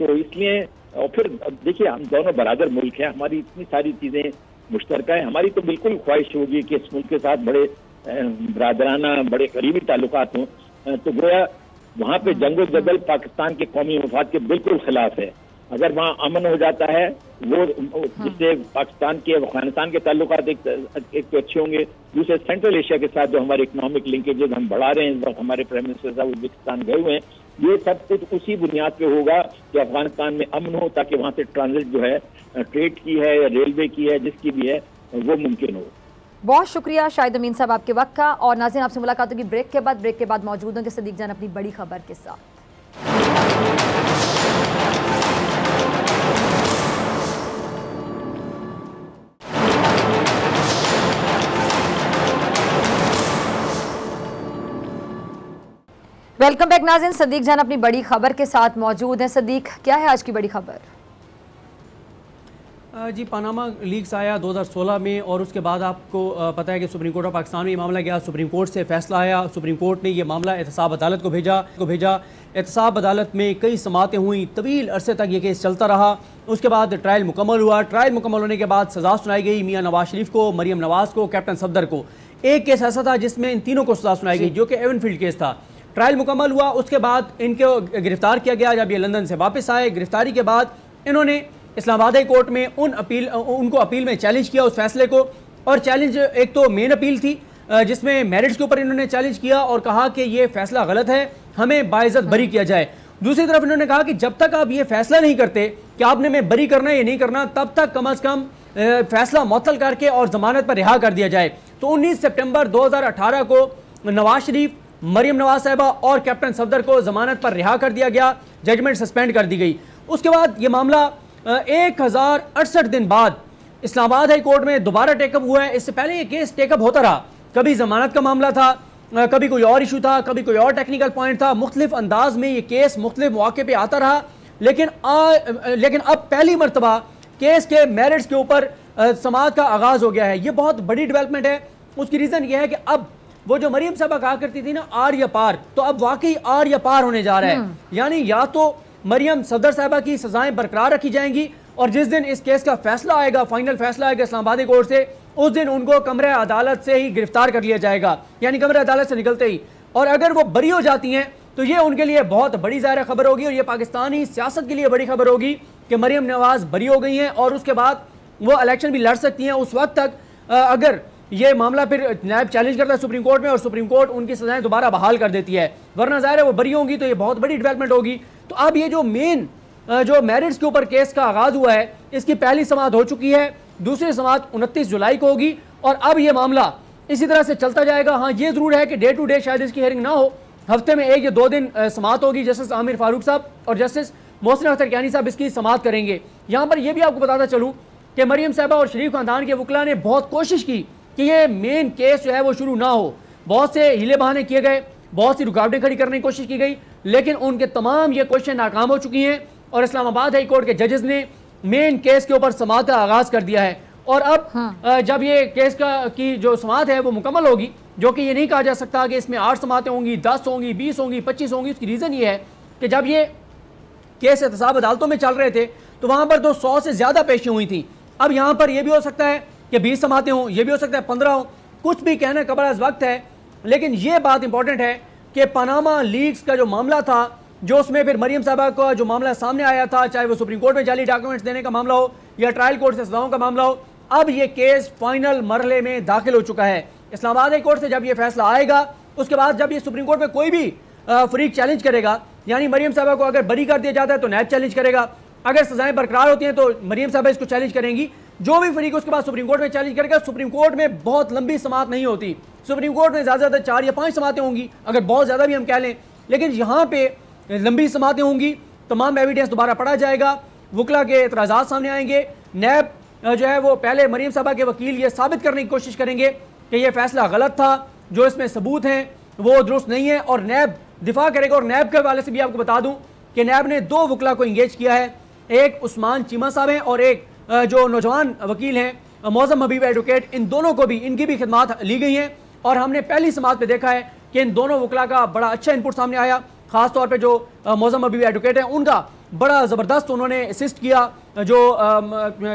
तो इसलिए और फिर देखिए, हम दोनों बराबर मुल्क हैं, हमारी इतनी सारी चीजें मुश्तरका है। हमारी तो बिल्कुल ख्वाहिश होगी कि इस मुल्क के साथ बड़े बरादराना, बड़े करीबी ताल्लुकात हों। तो गोया वहाँ पे जंगो जदल पाकिस्तान के कौमी मफाद के बिल्कुल खिलाफ है। अगर वहाँ अमन हो जाता है, वो जिससे पाकिस्तान के अफगानिस्तान के ताल्लुकात एक तो अच्छे होंगे, दूसरे सेंट्रल एशिया के साथ जो हमारे इकोनॉमिक लिंकेजेस हम बढ़ा रहे हैं इस वक्त, हमारे प्राइम मिनिस्टर साहब उज्बेकिस्तान गए हुए हैं, ये सब कुछ उसी बुनियाद पे होगा कि अफगानिस्तान में अमन हो, ताकि वहाँ से ट्रांजिट जो है ट्रेड की है या रेलवे की है, जिसकी भी है, वो मुमकिन हो। बहुत शुक्रिया शाहिद अमीन साहब आपके वक्त का। और नाज़रीन, आपसे मुलाकात होगी ब्रेक के बाद मौजूद होंगे सदीक जान अपनी बड़ी खबर के साथ। वेलकम बैक नाज़रीन, सदीक जान अपनी बड़ी खबर के साथ मौजूद हैं। सदीक, क्या है आज की बड़ी खबर? जी, पनामा लीक्स आया 2016 में और उसके बाद आपको पता है कि सुप्रीम कोर्ट ऑफ पाकिस्तान में ये मामला गया, सुप्रीम कोर्ट से फैसला आया, सुप्रीम कोर्ट ने ये मामला एहतसाब अदालत को भेजा। एहतसाब अदालत में कई समातें हुई, तवील अरसे तक ये केस चलता रहा। उसके बाद ट्रायल मुकम्मल हुआ। ट्रायल मुकम्मल होने के बाद सज़ा सुनाई गई मियाँ नवाज शरीफ को, मरियम नवाज़ को, कैप्टन सफदर को। एक केस ऐसा था जिसमें इन तीनों को सज़ा सुनाई गई, जो कि एवनफील्ड केस था। ट्रायल मुकम्मल हुआ, उसके बाद इनको गिरफ्तार किया गया। जब ये लंदन से वापस आए, गिरफ्तारी के बाद इन्होंने इस्लामाबाद हाई कोर्ट में उनको अपील में चैलेंज किया उस फैसले को। और चैलेंज, एक तो मेन अपील थी जिसमें मैरिज के ऊपर इन्होंने चैलेंज किया और कहा कि ये फैसला गलत है, हमें बाइज्जत बरी किया जाए। दूसरी तरफ इन्होंने कहा कि जब तक आप ये फैसला नहीं करते कि आपने मैं बरी करना है या नहीं करना, तब तक कम अज कम फैसला मुअत्तल करके और जमानत पर रिहा कर दिया जाए। तो 19 सितंबर 2018 को नवाज शरीफ, मरियम नवाज साहिबा और कैप्टन सफदर को जमानत पर रिहा कर दिया गया, जजमेंट सस्पेंड कर दी गई। उसके बाद ये मामला 1068 दिन बाद इस्लामाबाद हाई कोर्ट में दोबारा टेकअप हुआ है। इससे पहले ये केस टेकअप होता रहा, कभी जमानत का मामला था, कभी कोई और इशू था, कभी कोई और टेक्निकल पॉइंट था, मुख्तलिफ अंदाज में ये केस मुख्तलिफ मौके पे आता रहा। लेकिन अब पहली मरतबा केस के मेरिट्स के ऊपर समाअत का आगाज हो गया है। ये बहुत बड़ी डेवलपमेंट है। उसकी रीजन ये है कि अब वो जो मरियम साहबा कहा करती थी ना आर या पार, तो अब वाकई आर या पार होने जा रहा है। यानी या तो मरियम सफदर साहबा की सजाएं बरकरार रखी जाएंगी और जिस दिन इस केस का फैसला आएगा, फाइनल फैसला आएगा इस्लामाबादी कोर्ट से, उस दिन उनको कमरे अदालत से ही गिरफ्तार कर लिया जाएगा, यानी कमरे अदालत से निकलते ही। और अगर वो बरी हो जाती हैं तो ये उनके लिए बहुत बड़ी ज़ाहिर खबर होगी और ये पाकिस्तानी सियासत के लिए बड़ी खबर होगी कि मरियम नवाज बरी हो गई हैं और उसके बाद वो इलेक्शन भी लड़ सकती हैं। उस वक्त तक अगर ये मामला फिर नायब चैलेंज करता है सुप्रीम कोर्ट में और सुप्रीम कोर्ट उनकी सजाएं दोबारा बहाल कर देती है, वरना ज़ाहिर है वो बरी होंगी तो ये बहुत बड़ी डेवलपमेंट होगी। तो अब ये जो मेन जो मेरिट्स के ऊपर केस का आगाज हुआ है, इसकी पहली समाअत हो चुकी है, दूसरी समाअत 29 जुलाई को होगी और अब ये मामला इसी तरह से चलता जाएगा। हाँ, ये जरूर है कि डे टू डे शायद इसकी हेयरिंग ना हो, हफ्ते में 1 या 2 दिन समाअत होगी। जस्टिस आमिर फारूक साहब और जस्टिस मोहसिन अख्तर कियानी साहब इसकी समाअत करेंगे। यहाँ पर यह भी आपको बताता चलूँ कि मरियम साहबा और शरीफ खानदान के वकला ने बहुत कोशिश की कि ये मेन केस जो है वो शुरू ना हो। बहुत से हीले बहाने किए गए, बहुत सी रुकावटें खड़ी करने की कोशिश की गई, लेकिन उनके तमाम ये कोशिशें नाकाम हो चुकी हैं और इस्लामाबाद हाई कोर्ट के जजेस ने मेन केस के ऊपर समाअत का आगाज कर दिया है। और अब जब ये केस की जो समाअत है वो मुकम्मल होगी, जो कि ये नहीं कहा जा सकता कि इसमें 8 समाअतें होंगी, 10 होंगी, 20 होंगी, 25 होंगी। उसकी रीज़न ये है कि जब ये केस एहतसाब अदालतों में चल रहे थे तो वहाँ पर तो 100 से ज़्यादा पेशी हुई थी। अब यहाँ पर यह भी हो सकता है कि 20 समाअतें हों, ये भी हो सकता है 15 हों, कुछ भी कहना कबल अज़ वक्त है। लेकिन ये बात इंपॉर्टेंट है कि पनामा लीक्स का जो मामला था, जो उसमें फिर मरियम साहबा का जो मामला सामने आया था, चाहे वो सुप्रीम कोर्ट में जाली डॉक्यूमेंट्स देने का मामला हो या ट्रायल कोर्ट से सजाओं का मामला हो, अब ये केस फाइनल मरहले में दाखिल हो चुका है। इस्लामाबाद हाई कोर्ट से जब ये फैसला आएगा, उसके बाद जब ये सुप्रीम कोर्ट में कोई भी फरीक चैलेंज करेगा, यानी मरियम साहबा को अगर बरी कर दिया जाता है तो नायब चैलेंज करेगा, अगर सजाएं बरकरार होती हैं तो मरियम साहबा इसको चैलेंज करेंगी, जो भी फरीक उसके बाद सुप्रीम कोर्ट में चैलेंज करेगा। सुप्रीम कोर्ट में बहुत लंबी समाअत नहीं होती, सुप्रीम कोर्ट में ज़्यादा से ज़्यादा 4 या 5 समाअतें होंगी, अगर बहुत ज़्यादा भी हम कह लें, लेकिन यहाँ पे लंबी समाअतें होंगी, तमाम एविडेंस दोबारा पढ़ा जाएगा, वकला के एतराज़ात सामने आएंगे, नैब जो है वो पहले मरियम साहबा के वकील ये साबित करने की कोशिश करेंगे कि ये फैसला गलत था, जो इसमें सबूत हैं वो दुरुस्त नहीं है, और नैब दिफा करेगा। और नैब के हवाले से भी आपको बता दूं कि नैब ने 2 वकला को इंगेज किया है, एक उस्मान चीमा साहब हैं और एक जो नौजवान वकील हैं मौज़म हबीब एडवोकेट, इन दोनों को भी, इनकी भी खिदमात ली गई हैं। और हमने पहली समाअत पे देखा है कि इन दोनों वकला का बड़ा अच्छा इनपुट सामने आया, खास तौर पे जो मौज़म हबीब एडवोकेट हैं उनका बड़ा ज़बरदस्त उन्होंने असिस्ट किया। जो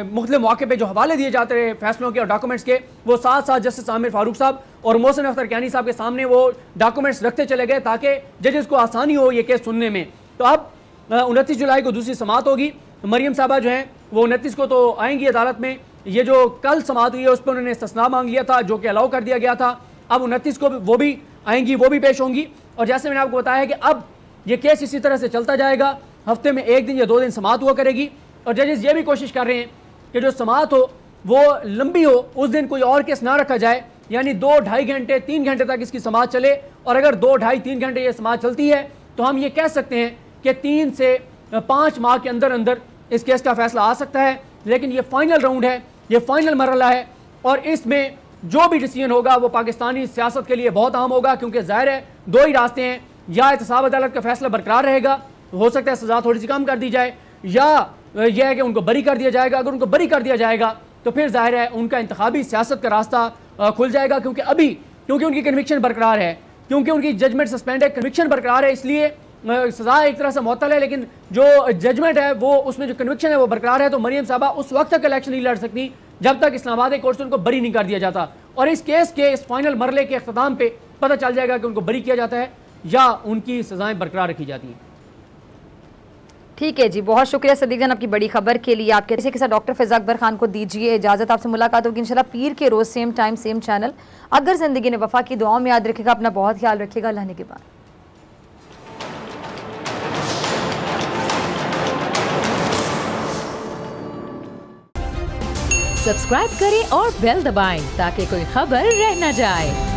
मुख्तलिफ मौके पे जो हवाले दिए जाते रहे फैसलों के और डॉक्यूमेंट्स के, वो साथ साथ जस्टिस आमिर फारूक साहब और मोहसिन अख्तर कियानी साहब के सामने वो डॉक्यूमेंट्स रखते चले गए ताकि जजेस को आसानी हो ये केस सुनने में। तो अब 29 जुलाई को दूसरी समाअत होगी मरियम साहबा जो हैं वो 29 को तो आएंगी अदालत में। ये जो कल समाअत हुई है उस पर उन्होंने इस्तिस्ना मांग लिया था, जो कि अलाउ कर दिया गया था। अब 29 को वो भी आएंगी, वो भी पेश होंगी। और जैसे मैंने आपको बताया कि अब ये केस इसी तरह से चलता जाएगा, हफ्ते में 1 दिन या 2 दिन समाअत हुआ करेगी। और जजेस ये भी कोशिश कर रहे हैं कि जो समाअत हो वो लंबी हो, उस दिन कोई और केस ना रखा जाए, यानी 2-2.5 घंटे 3 घंटे तक इसकी समाअत चले। और अगर 2-2.5-3 घंटे ये समाअत चलती है तो हम ये कह सकते हैं कि 3 से 5 माह के अंदर अंदर इस केस का फैसला आ सकता है। लेकिन ये फाइनल राउंड है, ये फाइनल मरहला है, और इसमें जो भी डिसीजन होगा वो पाकिस्तानी सियासत के लिए बहुत अहम होगा, क्योंकि जाहिर है 2 ही रास्ते हैं, या एहतसाब अदालत का फैसला बरकरार रहेगा, हो सकता है सजा थोड़ी सी कम कर दी जाए, या यह है कि उनको बरी कर दिया जाएगा। अगर उनको बरी कर दिया जाएगा तो फिर जाहिर है उनका इंतखाबी सियासत का रास्ता खुल जाएगा, क्योंकि उनकी कन्विक्शन बरकरार है, क्योंकि उनकी जजमेंट सस्पेंड है, कन्विक्शन बरकरार है, इसलिए सजा एक तरह से मुअत्तल है। लेकिन जो जजमेंट है वो, उसमें जो कन्विक्शन है वो बरकरार है। तो मरियम साहबा उस वक्त तक इलेक्शन नहीं लड़ सकती जब तक इस्लामाबाद कोर्ट से उनको बरी नहीं कर दिया जाता। और इस केस के इस फाइनल मरहले के अख्ताम पे पता चल जाएगा कि उनको बरी किया जाता है या उनकी सजाएं बरकरार रखी जाती हैं। ठीक है जी, बहुत शुक्रिया सदीक जान आपकी बड़ी खबर के लिए। आपके इसी के साथ डॉक्टर फिज़ा अकबर खान को दीजिए इजाज़त। आपसे मुलाकात होगी इंशाल्लाह पीर के रोज़, सेम टाइम सेम चैनल। अगर ज़िंदगी ने वफ़ा की, दुआओं में याद रखेगा, अपना बहुत ख्याल रखेगा। अल्लाह ने के बाद सब्सक्राइब करें और बेल दबाएं ताकि कोई खबर रह न जाए।